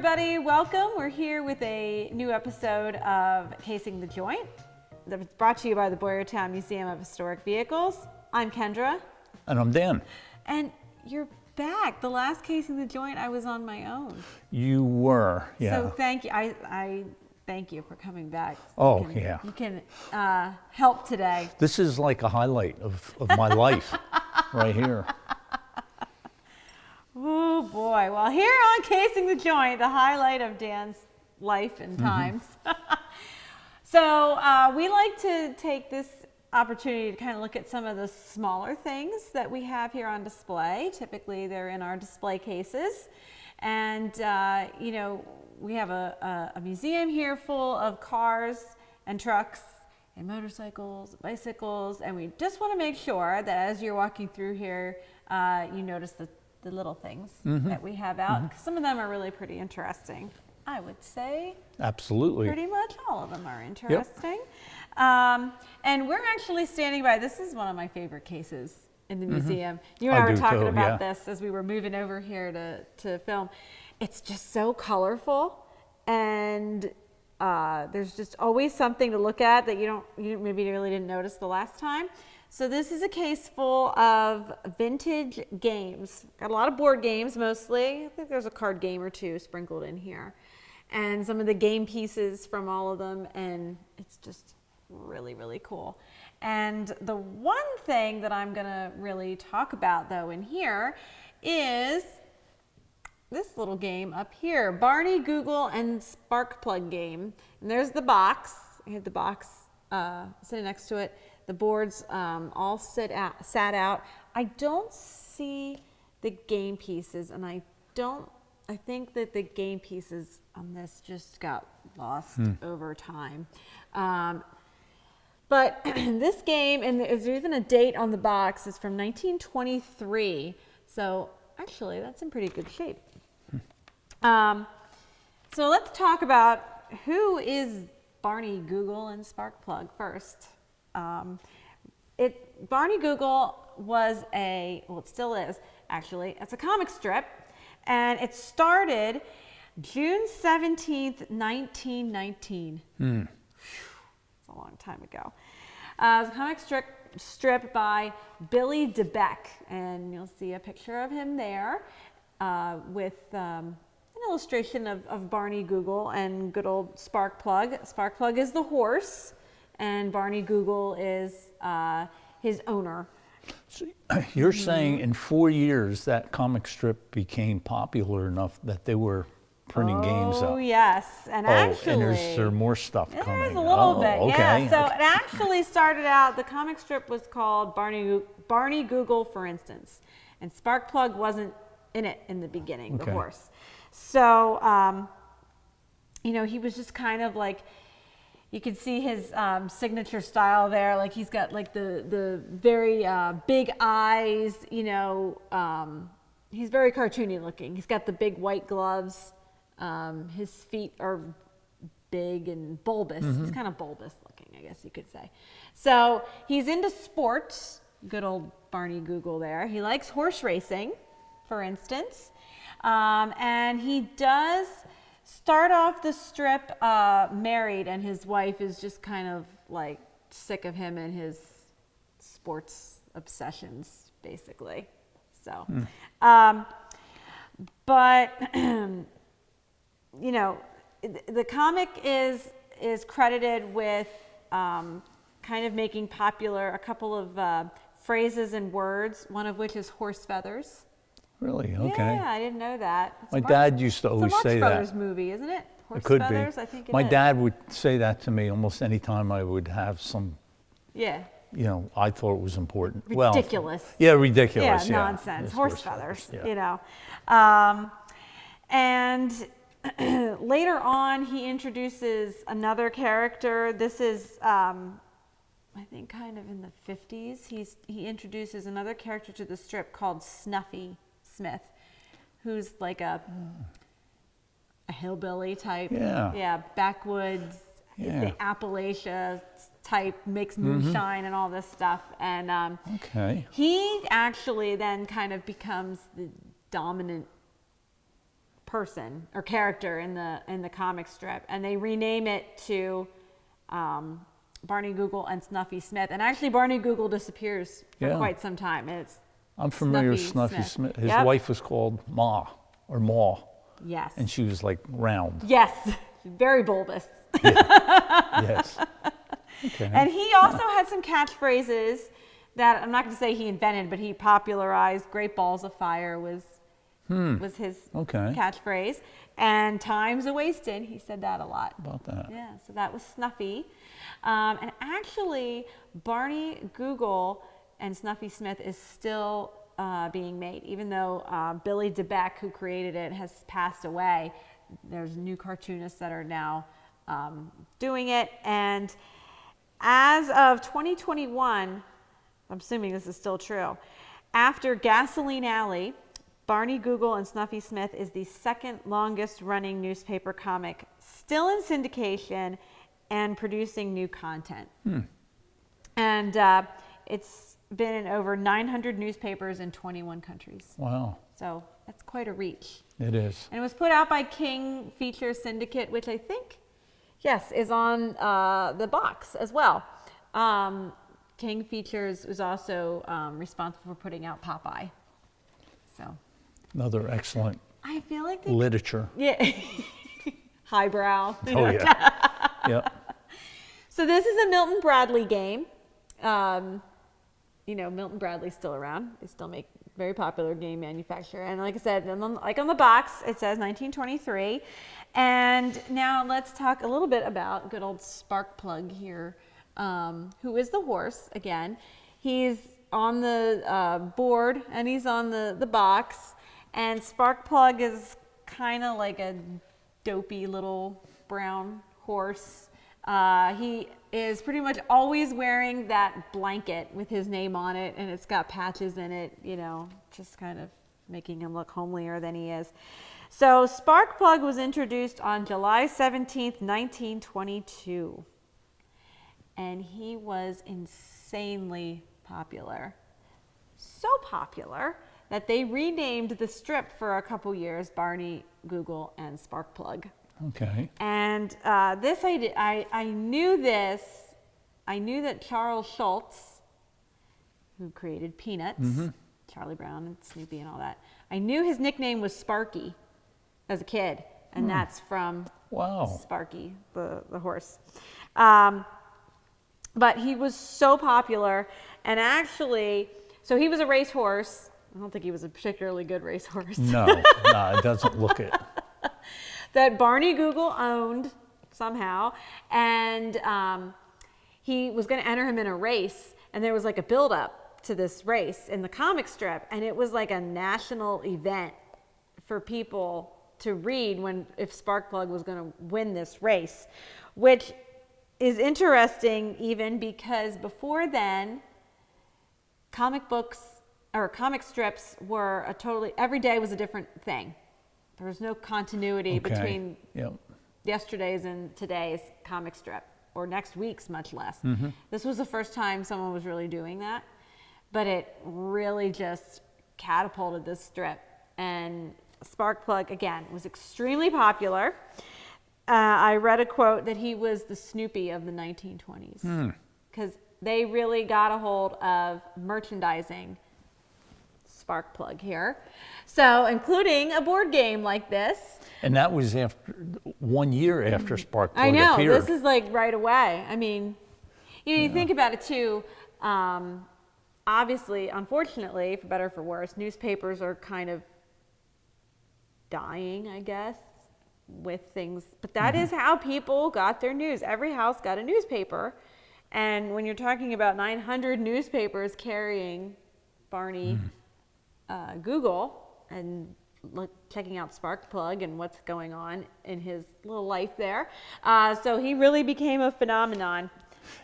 everybody. Welcome. We're here with a new episode of Casing the Joint that's brought to you by the Boyertown Museum of Historic Vehicles. I'm Kendra. And I'm Dan. And you're back. The last Casing the Joint, I was on my own. You were, yeah. So thank you. I thank you for coming back. Oh, You can help today. This is like a highlight of my life right here. Oh boy. Well, here on Casing the Joint, the highlight of Dan's life and times. So we like to take this opportunity to kind of look at some of the smaller things that we have here on display. Typically they're in our display cases. And you know, we have a museum here full of cars and trucks and motorcycles, bicycles, and we just want to make sure that as you're walking through here, you notice the little things that we have out. Some of them are really pretty interesting, I would say. Absolutely. Pretty much all of them are interesting. Yep. And we're actually standing by, this is one of my favorite cases in the museum. You and I were talking about this as we were moving over here to film. It's just so colorful, and there's just always something to look at that you maybe really didn't notice the last time. So this is a case full of vintage games. Got a lot of board games mostly. I think there's a card game or two sprinkled in here. And some of the game pieces from all of them, and it's just really, really cool. And the one thing that I'm gonna really talk about though in here is this little game up here, Barney Google and Spark Plug game. And there's the box. I have the box sitting next to it. The boards all sat out. I don't see the game pieces, and I think that the game pieces on this just got lost over time. But this game, and there's even a date on the box, is from 1923. So actually, that's in pretty good shape. So let's talk about who is Barney Google and Spark Plug first. Barney Google was well, it still is, actually. It's a comic strip, and it started June 17th, 1919. It's a long time ago. It was a comic strip by Billy DeBeck, and you'll see a picture of him there with an illustration of Barney Google and good old Spark Plug. Spark Plug is the horse, and Barney Google is his owner. So you're saying in 4 years that comic strip became popular enough that they were printing games out? Oh yes, and actually, and there more stuff coming. There's a little bit, okay. yeah. So it actually started out. The comic strip was called Barney Google, for instance, and Spark Plug wasn't in it in the beginning. The horse. So you know, he was just kind of like. You can see his signature style there. Like he's got like the very big eyes, you know, he's very cartoony looking. He's got the big white gloves. His feet are big and bulbous. He's kind of bulbous looking, I guess you could say. So he's into sports, good old Barney Google there. He likes horse racing, for instance. And he does start off the strip married, and his wife is just kind of like sick of him and his sports obsessions, basically. So, but you know, the comic is credited with kind of making popular a couple of phrases and words, one of which is horse feathers. Really? Okay. Yeah, I didn't know that. My dad used to always say that. It's a Marx Brothers movie, isn't it? Horse it could feathers, be. I think My dad would say that to me almost any time I would have some. Yeah. You know, I thought it was important. Ridiculous. Well, yeah, ridiculous. Yeah, nonsense. Horse feathers. Yeah. You know, and later on he introduces another character. This is. I think kind of in the 50s, he introduces another character to the strip called Snuffy Smith, who's like a hillbilly type, backwoods, the Appalachia type, makes moonshine and all this stuff. And he actually then kind of becomes the dominant person or character in the comic strip, and they rename it to Barney Google and Snuffy Smith. And actually, Barney Google disappears for quite some time. I'm familiar with Snuffy Smith. His wife was called Ma or Maw. Yes. And she was like round. Yes, very bulbous. Yes. Okay. And he also had some catchphrases that I'm not going to say he invented, but he popularized. Great Balls of Fire was his catchphrase. And time's a wasted. He said that a lot. About that. Yeah, so that was Snuffy. And actually, Barney Google and Snuffy Smith is still being made. Even though Billy DeBeck, who created it, has passed away, there's new cartoonists that are now doing it. And as of 2021, I'm assuming this is still true, after Gasoline Alley, Barney Google and Snuffy Smith is the second longest running newspaper comic, still in syndication and producing new content. And it's been in over 900 newspapers in 21 countries. Wow. So that's quite a reach. It is. And it was put out by King Feature Syndicate, which I think, yes, is on the box as well. King Features was also responsible for putting out Popeye. So another excellent I feel like literature. Yeah. Highbrow. Oh, yeah. Yep. So this is a Milton Bradley game. Milton Bradley's still around. They still make very popular game manufacturer. And like I said, like on the box, it says 1923. And now let's talk a little bit about good old Sparkplug here, who is the horse again. He's on the board and he's on the box. And Sparkplug is kind of like a dopey little brown horse. He is pretty much always wearing that blanket with his name on it, and it's got patches in it, just kind of making him look homelier than he is. So Sparkplug was introduced on July 17th, 1922, and he was insanely popular. So popular that they renamed the strip for a couple years Barney Google and Sparkplug. Okay. And this I knew this. I knew that Charles Schulz, who created Peanuts, Charlie Brown and Snoopy and all that, I knew his nickname was Sparky as a kid, and that's from Sparky, the horse. But he was so popular, and actually, so he was a racehorse. I don't think he was a particularly good racehorse. No, it doesn't look it. That Barney Google owned somehow, and he was going to enter him in a race, and there was like a build-up to this race in the comic strip, and it was like a national event for people to read if Sparkplug was going to win this race, which is interesting even because before then, comic books or comic strips were every day was a different thing. There was no continuity between yesterday's and today's comic strip, or next week's much less. This was the first time someone was really doing that, but it really just catapulted this strip. And Sparkplug, again, was extremely popular. I read a quote that he was the Snoopy of the 1920s because they really got a hold of merchandising Sparkplug here. So including a board game like this. And that was after 1 year after Sparkplug I know, appeared. this is like right away. I mean, you think about it too. Obviously, unfortunately, for better or for worse, newspapers are kind of dying, I guess, with things. But that is how people got their news. Every house got a newspaper. And when you're talking about 900 newspapers carrying Barney Google and checking out Sparkplug and what's going on in his little life there, so he really became a phenomenon.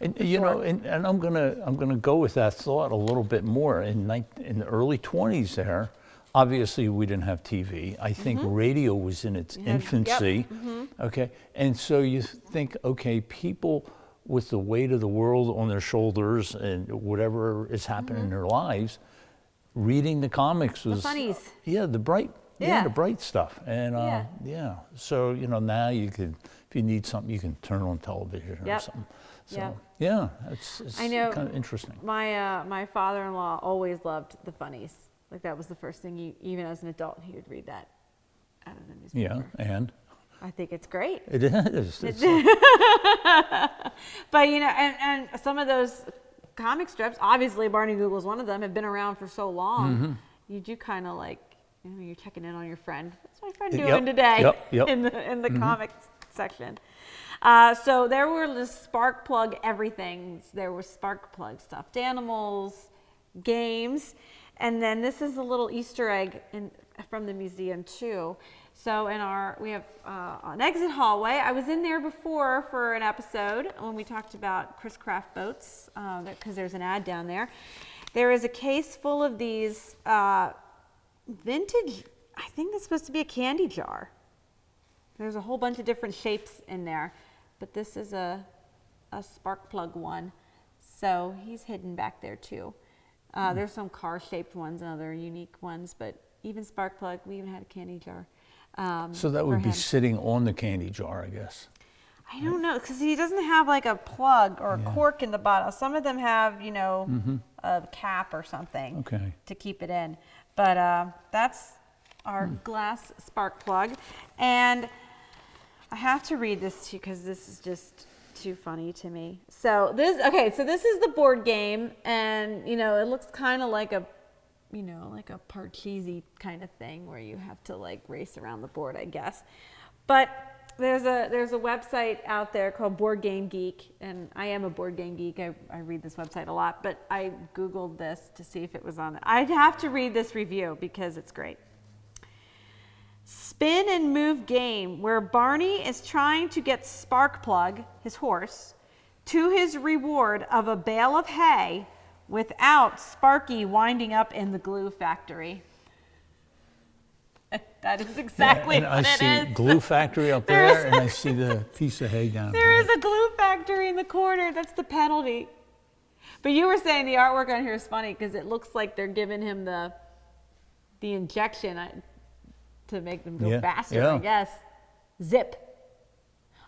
And and I'm gonna go with that thought a little bit more. In the early 20s, there, obviously we didn't have TV. I think radio was in its infancy. Okay, and so you think, okay, people with the weight of the world on their shoulders and whatever is happening in their lives, reading the comics was the funnies. Yeah, the bright the bright stuff. And so now you could, if you need something, you can turn on television or something. So it's I know, kind of interesting. My father-in-law always loved the funnies. Like that was the first thing, even as an adult, he would read that out of the newspaper. Yeah, and? I think it's great. It is. But and some of those comic strips, obviously Barney Google is one of them, have been around for so long. You do kind of like, you're checking in on your friend. What's my friend doing today? In the comics section. So there were the spark plug everythings. There was spark plug stuffed animals, games, and then this is a little Easter egg from the museum too. So we have an exit hallway. I was in there before for an episode when we talked about Chris Craft boats, because there's an ad down there. There is a case full of these vintage, I think that's supposed to be a candy jar. There's a whole bunch of different shapes in there, but this is a spark plug one. So he's hidden back there too. There's some car-shaped ones and other unique ones, but even spark plug, we even had a candy jar. So that would be sitting on the candy jar, I guess. I don't know, because he doesn't have like a plug or a cork in the bottom. Some of them have, a cap or something to keep it in. But that's our glass spark plug. And I have to read this to you because this is just too funny to me. So this is the board game, and it looks kind of like a Parcheesi kind of thing where you have to like race around the board, I guess. But there's a website out there called Board Game Geek, and I am a board game geek. I read this website a lot, but I Googled this to see if it was on it. I'd have to read this review because it's great. Spin and move game where Barney is trying to get Sparkplug, his horse, to his reward of a bale of hay without Sparky winding up in the glue factory. That is exactly what it is. I see glue factory up there, and I see the piece of hay down there. There is a glue factory in the corner. That's the penalty. But you were saying the artwork on here is funny because it looks like they're giving him the injection to make them go faster, I guess. Zip.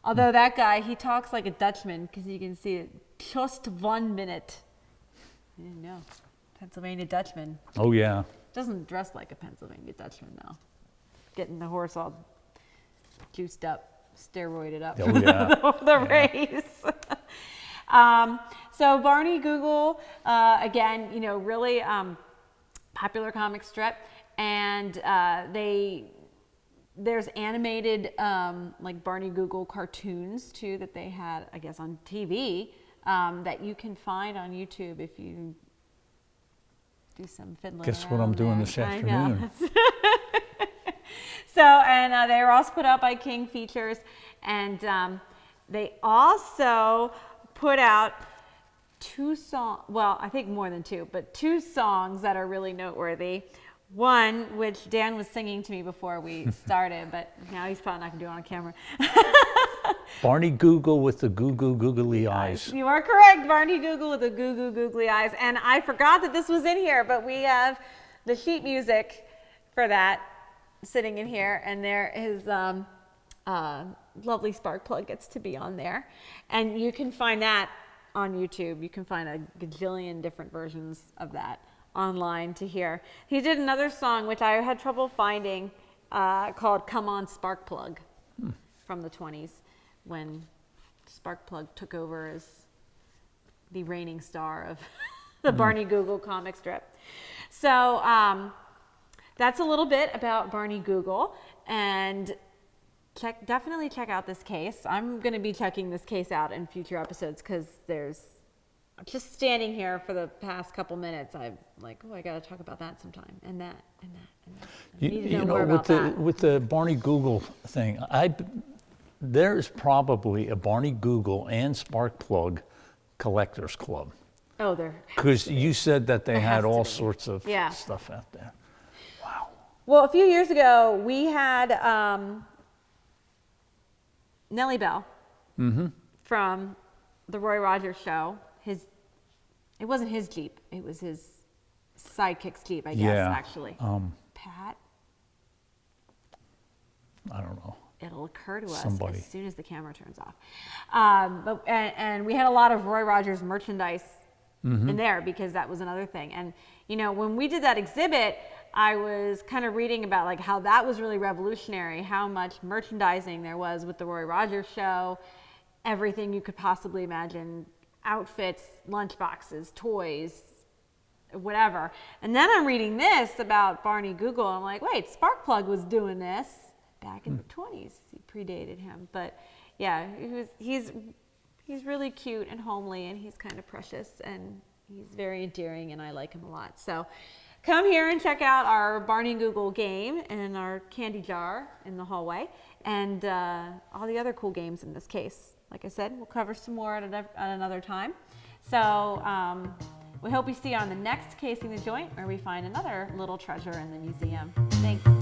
Although that guy, he talks like a Dutchman because you can see it. Just 1 minute. I didn't know. Pennsylvania Dutchman. Oh, yeah. Doesn't dress like a Pennsylvania Dutchman, though. Getting the horse all juiced up, steroided up for the race. So Barney Google, again, really popular comic strip. And there's animated like Barney Google cartoons, too, that they had, I guess, on TV that you can find on YouTube if you do some fiddling. Guess what I'm doing this afternoon. So, and they were also put out by King Features, and they also put out 2 songs, well, I think more than 2, but 2 songs that are really noteworthy. One, which Dan was singing to me before we started, but now he's probably not going to do it on camera. Barney Google with the googly eyes. You are correct, Barney Google with the googly eyes. And I forgot that this was in here, but we have the sheet music for that sitting in here, and there his lovely Sparkplug gets to be on there. And you can find that on YouTube. You can find a gajillion different versions of that online to hear. He did another song, which I had trouble finding, called Come On Sparkplug from the 20s, when Sparkplug took over as the reigning star of the Barney Google comic strip. So that's a little bit about Barney Google, and definitely check out this case. I'm going to be checking this case out in future episodes because just standing here for the past couple minutes, I'm like, I got to talk about that sometime, and that, and that, and that. I need to know more about that. With the Barney Google thing, there's probably a Barney Google and Sparkplug collectors club. Oh, there. Because you said that they had all sorts of stuff out there. Wow. Well, a few years ago, we had Nellie Bell from the Roy Rogers show. It wasn't his Jeep. It was his sidekick's Jeep, I guess, actually. Pat? I don't know. It'll occur to us Somebody. as soon as the camera turns off. And we had a lot of Roy Rogers merchandise in there because that was another thing. And, you know, when we did that exhibit, I was kind of reading about like how that was really revolutionary, how much merchandising there was with the Roy Rogers show, everything you could possibly imagine, outfits, lunchboxes, toys, whatever. And then I'm reading this about Barney Google. I'm like, wait, Sparkplug was doing this back in the 20s. He predated him. But yeah, he's really cute and homely, and he's kind of precious, and he's very endearing, and I like him a lot. So come here and check out our Barney Google game and our candy jar in the hallway, and all the other cool games in this case. Like I said, we'll cover some more at another time. So we hope we see you on the next Casing the Joint, where we find another little treasure in the museum. Thanks.